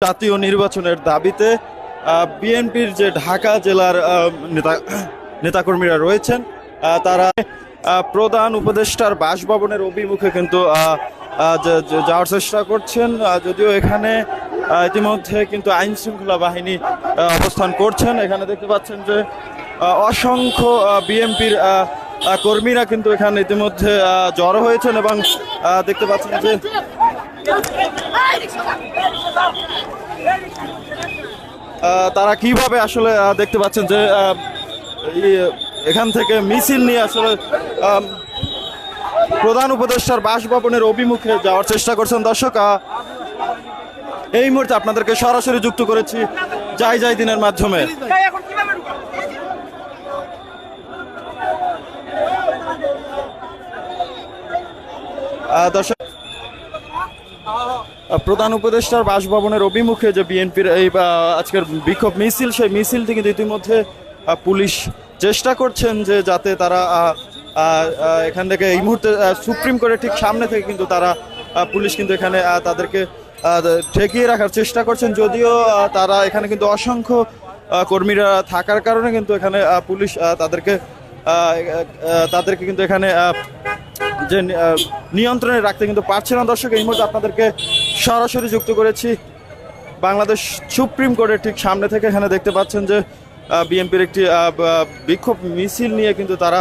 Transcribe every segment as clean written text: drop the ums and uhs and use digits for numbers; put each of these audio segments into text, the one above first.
জাতীয় নির্বাচনের দাবিতে বিএনপির যে ঢাকা জেলার নেতাকর্মীরা রয়েছেন তারা প্রধান উপদেষ্টার বাসভবনের অভিমুখে কিন্তু যাওয়ার চেষ্টা করছেন, যদিও এখানে ইতিমধ্যে কিন্তু আইন শৃঙ্খলা বাহিনী অবস্থান করছেন। এখানে দেখতে পাচ্ছেন যে অসংখ্য বিএনপির কর্মীরা কিন্তু এখানে ইতিমধ্যে জড়ো হয়েছেন এবং দেখতে পাচ্ছেন যে তারা কিভাবে আসলে দেখতে পাচ্ছেন যে এখান থেকে মিছিল নিয়ে আসলে প্রধান উপদেষ্টার বাসভবনের অভিমুখে যাওয়ার চেষ্টা করছেন। দর্শক, এই মুহূর্তে আপনাদেরকে সরাসরি যুক্ত করেছি যাই দিনের মাধ্যমে। দর্শক, প্রধান উপদেষ্টার বাসভবনের অভিমুখে যে বিএনপির এই আজকের বিক্ষোভ মিছিল, সেই মিছিলটি কিন্তু ইতিমধ্যে পুলিশ চেষ্টা করছেন যে যাতে তারা এখান থেকে এই মুহূর্তে সুপ্রিম কোর্টের ঠিক সামনে থেকে কিন্তু তারা পুলিশ কিন্তু এখানে তাদেরকে ঠেকিয়ে রাখার চেষ্টা করছেন, যদিও তারা এখানে কিন্তু অসংখ্য কর্মীরা থাকার কারণে কিন্তু এখানে পুলিশ তাদেরকে কিন্তু এখানে যে নিয়ন্ত্রণে রাখতে কিন্তু পারছে না। দর্শক, এই মুহূর্তে আপনাদেরকে সরাসরি যুক্ত করেছি বাংলাদেশ সুপ্রিম কোর্টের ঠিক সামনে থেকে। এখানে দেখতে পাচ্ছেন যে বিএনপির একটি বিক্ষোভ মিছিল নিয়ে কিন্তু তারা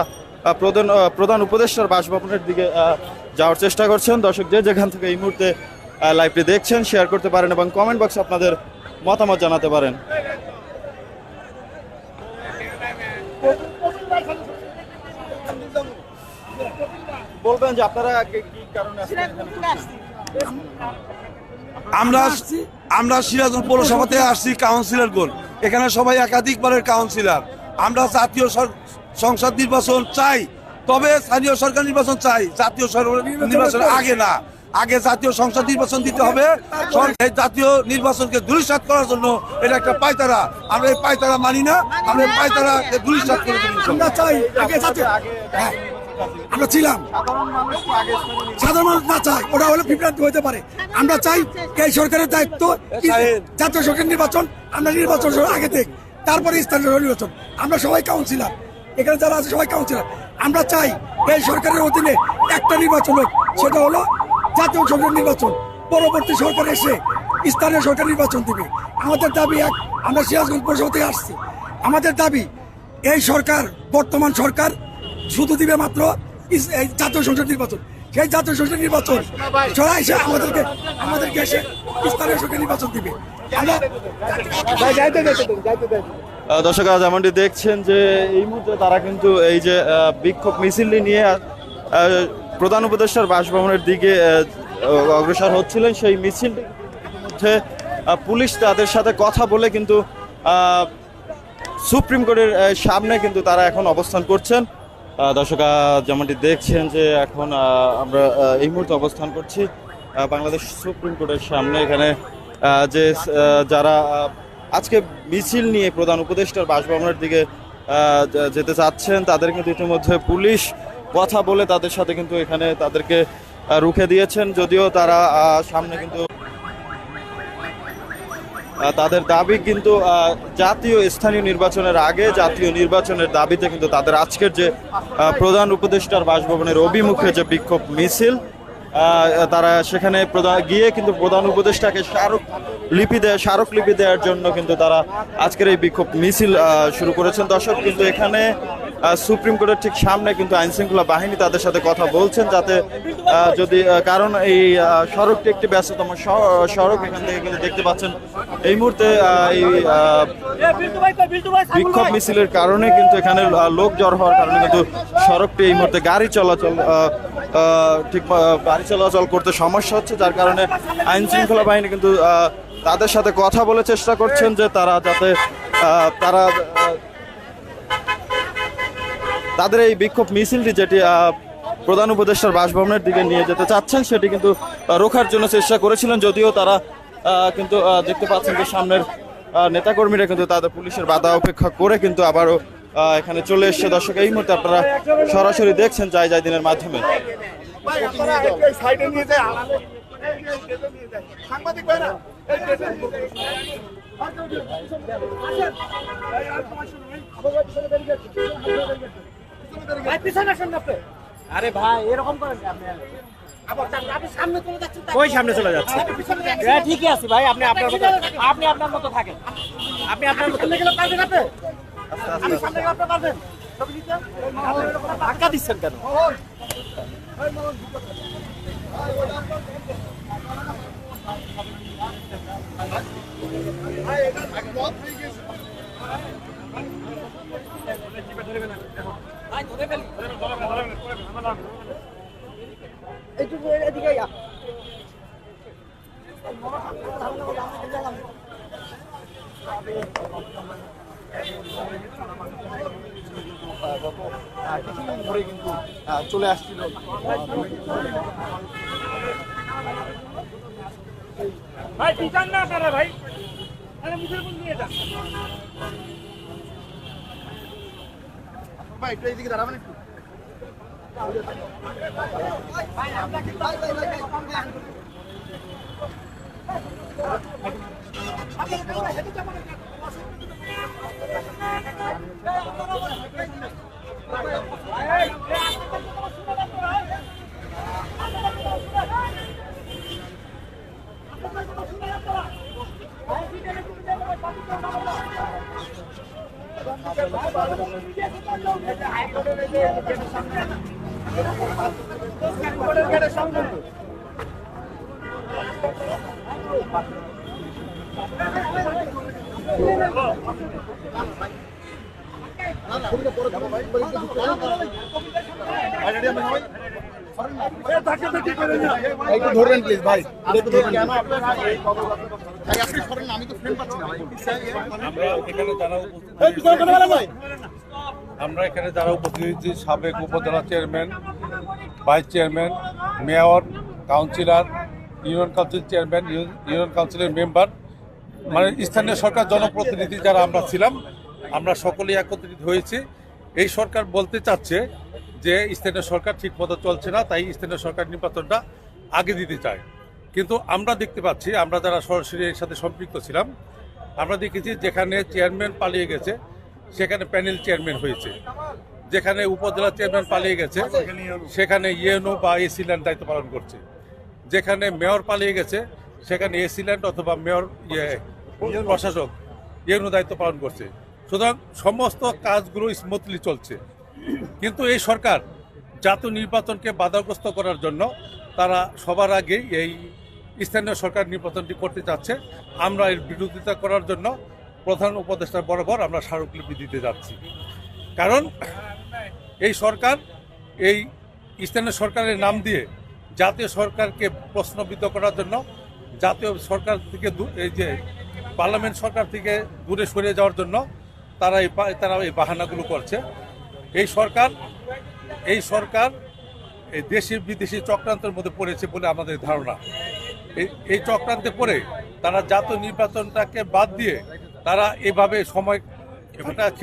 প্রধান উপদেষ্টার বাসভবনের দিকে যাওয়ার চেষ্টা করছেন। দর্শক, যে যেখান থেকে এই মুহূর্তে লাইভটি দেখছেন শেয়ার করতে পারেন এবং কমেন্ট বক্সে আপনাদের মতামত জানাতে পারেন। বলবেন যে আপনারা কি কারণে আমরা সিরাজগঞ্জ পৌরসভাতে আসছি কাউন্সিলর গোল। এখানে সবাই একাধিকবারের কাউন্সিলর। আমরা জাতীয় সংসদ নির্বাচন চাই, তবে স্থানীয় সরকার নির্বাচন চাই, জাতীয় নির্বাচন আগে না। আগে জাতীয় সংসদ নির্বাচন দিতে হবে। এই জাতীয় নির্বাচনকে ধূলিসাৎ করার জন্য এটা একটা পায়তারা। আমরা এই পায়তারা মানি না, আমরা এই পায়তারাকে ধূলিসাৎ করে দিই। আমরা চাই আমরা ছিলাম, সাধারণ মানুষ না চাই, ওটা হলে বিভ্রান্তি হতে পারে। আমরা চাই এই সরকারের দায়িত্ব জাতীয় সরকার নির্বাচন, আমরা নির্বাচন আগে দেখ, তারপরে স্থানীয় নির্বাচন। আমরা সবাই কাউন্সিলর, এখানে যারা আছে সবাই কাউন্সিলর। আমরা চাই এই সরকারের অধীনে একটা নির্বাচন হোক, সেটা হলো জাতীয় সংসদ নির্বাচন। পরবর্তী সরকার এসে স্থানীয় সরকার নির্বাচন দিবে। আমাদের দাবি এক, আমরা সিরাজগঞ্জ পৌরসভা থেকে আসছি। আমাদের দাবি এই সরকার, বর্তমান সরকার শুধু দিবে মাত্র জাতীয় সংসদ নির্বাচন। সেই জাতীয় সংসদ নির্বাচন ছড়া এসে আমাদেরকে এসে স্থানীয় সরকার নির্বাচন দিবে। দর্শক, যেমনটি দেখছেন যে এই মুহূর্তে তারা কিন্তু এই যে বিক্ষোভ মিছিলটি নিয়ে প্রধান উপদেষ্টার বাসভবনের দিকে অগ্রসর হচ্ছিলেন, সেই মিছিলটি মধ্যে পুলিশ তাদের সাথে কথা বলে কিন্তু সুপ্রিম কোর্টের সামনে কিন্তু তারা এখন অবস্থান করছেন। দর্শক, যেমনটি দেখছেন যে এখন আমরা এই মুহূর্তে অবস্থান করছি বাংলাদেশ সুপ্রিম কোর্টের সামনে। এখানে যে যারা আজকে মিছিল নিয়ে প্রধান উপদেষ্টার বাসভবনের দিকে যেতে চাচ্ছেন তাদের কিন্তু ইতিমধ্যে পুলিশ কথা বলে তাদের সাথে কিন্তু এখানে তাদেরকে রুখে দিয়েছেন, যদিও তারা সামনে কিন্তু তাদের দাবি কিন্তু জাতীয় স্থানীয় নির্বাচনের আগে জাতীয় নির্বাচনের দাবিতে কিন্তু তাদের আজকের যে প্রধান উপদেষ্টার বাসভবনের অভিমুখে যে বিক্ষোভ মিছিল, তারা সেখানে গিয়ে কিন্তু প্রধান উপদেষ্টাকে স্মারকলিপি দেওয়ার জন্য কিন্তু তারা আজকের এই বিক্ষোভ মিছিল শুরু করেছেন। দর্শক, কিন্তু এখানে সুপ্রিম কোর্টের ঠিক সামনে কিন্তু আইন শৃঙ্খলা বাহিনী তাদের সাথে কথা বলছেন, যাতে যদি কারণ এই সড়কটি একটি ব্যস্ততম সড়ক। এখান থেকে কিন্তু দেখতে পাচ্ছেন এই মুহূর্তে এই বিক্ষোভ মিছিলের কারণে কিন্তু এখানে লোক জড় হওয়ার কারণে কিন্তু সড়কটি এই মুহূর্তে গাড়ি চলাচল করতে সমস্যা হচ্ছে, যার কারণে আইন শৃঙ্খলা বাহিনী কিন্তু তাদের সাথে কথা বলে চেষ্টা করছেন যে তারা যাতে তাদের এই বিক্ষোভ মিছিলটি যেটি প্রধান উপদেষ্টার বাসভবনের দিকে নিয়ে যেতে চাচ্ছেন সেটি কিন্তু রোখার জন্য চেষ্টা করেছিলেন, যদিও তারা কিন্তু দেখতে পাচ্ছেন যে সামনের নেতাকর্মীরা কিন্তু তাদের পুলিশের বাধা উপেক্ষা করে কিন্তু আবারও এখানে চলে এসছে। দর্শক, এই মুহূর্তে আপনারা সরাসরি দেখছেন যাই দিনের মাধ্যমে। সাংবাদিক ভাইরা আরে ভাই এরকম করেন কেন আপনি? ওই সামনে চলে যাচ্ছে। হ্যাঁ ঠিকই আছে ভাই, আপনি আপনার মতো, আপনি আপনার মতো থাকেন, আপনি আপনার মতো গেলে পারবেন আপনি? আমি সামনে গেলে আপনি পারবেন? ধাক্কা দিচ্ছেন কেন? এইটুকু এদিকে আয়। কিছুদিন ধরে কিন্তু চলে আসছিল। ভাই বিচার না আপনারা ভাই, আরে মুখের কোন দিয়ে যান ভাই একটু এইদিকে দাঁড়াবেন একটু। ভাই আমরা কি একটু ধরবেন প্লিজ ভাই, একটু ধরবেন। কেন আপনারা এই ভাই আপনি সরেন না, আমি তো ফ্রেম পাচ্ছি না ভাই। আমরা এখানে যারা উপস্থিত হয়েছি সাবেক উপজেলা chairman, vice chairman, mayor, councillor, union council chairman, union কাউন্সিলের মেম্বার, মানে স্থানীয় সরকার জনপ্রতিনিধি যারা আমরা ছিলাম, আমরা সকলেই একত্রিত হয়েছি। এই সরকার বলতে চাচ্ছে যে স্থানীয় সরকার ঠিকমতো চলছে না, তাই স্থানীয় সরকার নির্বাচনটা আগে দিতে চায়। কিন্তু আমরা দেখতে পাচ্ছি, আমরা যারা সরাসরি এর সাথে সম্পৃক্ত ছিলাম, আমরা দেখেছি যেখানে চেয়ারম্যান পালিয়ে গেছে সেখানে প্যানেল চেয়ারম্যান হয়েছে, যেখানে উপজেলা চেয়ারম্যান পালিয়ে গেছে সেখানে ইউএনও বা এসি ল্যান্ড দায়িত্ব পালন করছে, যেখানে মেয়র পালিয়ে গেছে সেখানে এসি ল্যান্ড অথবা মেয়র প্রশাসক ইউএনও দায়িত্ব পালন করছে। সুতরাং সমস্ত কাজগুলো স্মুথলি চলছে। কিন্তু এই সরকার জাতীয় নির্বাচনকে বাধাগ্রস্ত করার জন্য তারা সবার আগেই এই স্থানীয় সরকার নির্বাচনটি করতে চাচ্ছে। আমরা এর বিরোধিতা করার জন্য প্রধান উপদেষ্টার বরাবর আমরা স্মারকলিপি দিতে যাচ্ছি। কারণ এই সরকার এই স্থানীয় সরকারের নাম দিয়ে জাতীয় সরকারকে প্রশ্নবিদ্ধ করার জন্য, জাতীয় সরকার থেকে এই যে পার্লামেন্ট সরকার থেকে দূরে সরে যাওয়ার জন্য তারা এই বাহানাগুলো করছে। এই সরকার এই দেশি বিদেশি চক্রান্তের মধ্যে পড়েছে বলে আমাদের ধারণা। এই চক্রান্তে পড়ে তারা জাতীয় নির্বাচনটাকে বাদ দিয়ে তারা এভাবে সময়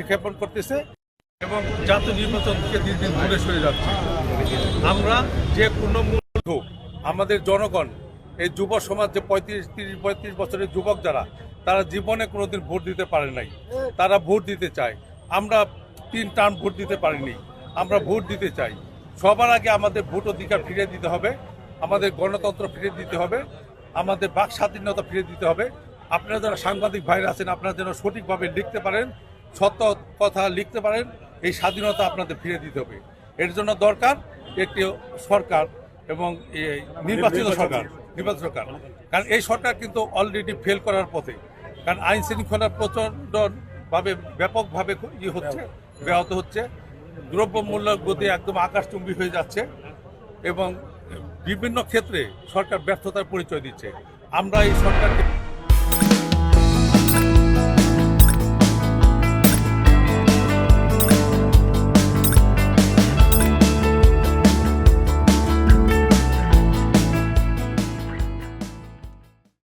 ক্ষেপণ করতেছে এবং জাতীয় নির্বাচন থেকে দিন দিন দূরে সরে যাচ্ছে। আমরা যে কোনো মূল্য আমাদের জনগণ, এই যুব সমাজ যে 35 বছরের যুবক যারা, তারা জীবনে কোনোদিন ভোট দিতে পারে নাই, তারা ভোট দিতে চায়। আমরা 3 টার্ম ভোট দিতে পারিনি, আমরা ভোট দিতে চাই। সবার আগে আমাদের ভোট অধিকার ফিরিয়ে দিতে হবে, আমাদের গণতন্ত্র ফিরিয়ে দিতে হবে, আমাদের বাক স্বাধীনতা ফিরিয়ে দিতে হবে। আপনারা যারা সাংবাদিক ভাইরা আছেন, আপনারা যেন সঠিকভাবে লিখতে পারেন, সত্য কথা লিখতে পারেন, এই স্বাধীনতা আপনাদের ফিরিয়ে দিতে হবে। এর জন্য দরকার একটি সরকার এবং নির্বাচিত সরকার। কারণ এই সরকার কিন্তু অলরেডি ফেল করার পথে। কারণ আইন শৃঙ্খলা প্রচণ্ডভাবে ব্যাপকভাবে ব্যাহত হচ্ছে, দ্রব্যমূল্যের গতি একদম আকাশচুম্বী হয়ে যাচ্ছে এবং বিভিন্ন ক্ষেত্রে সরকার ব্যর্থতার পরিচয় দিচ্ছে। আমরা এই সরকারকে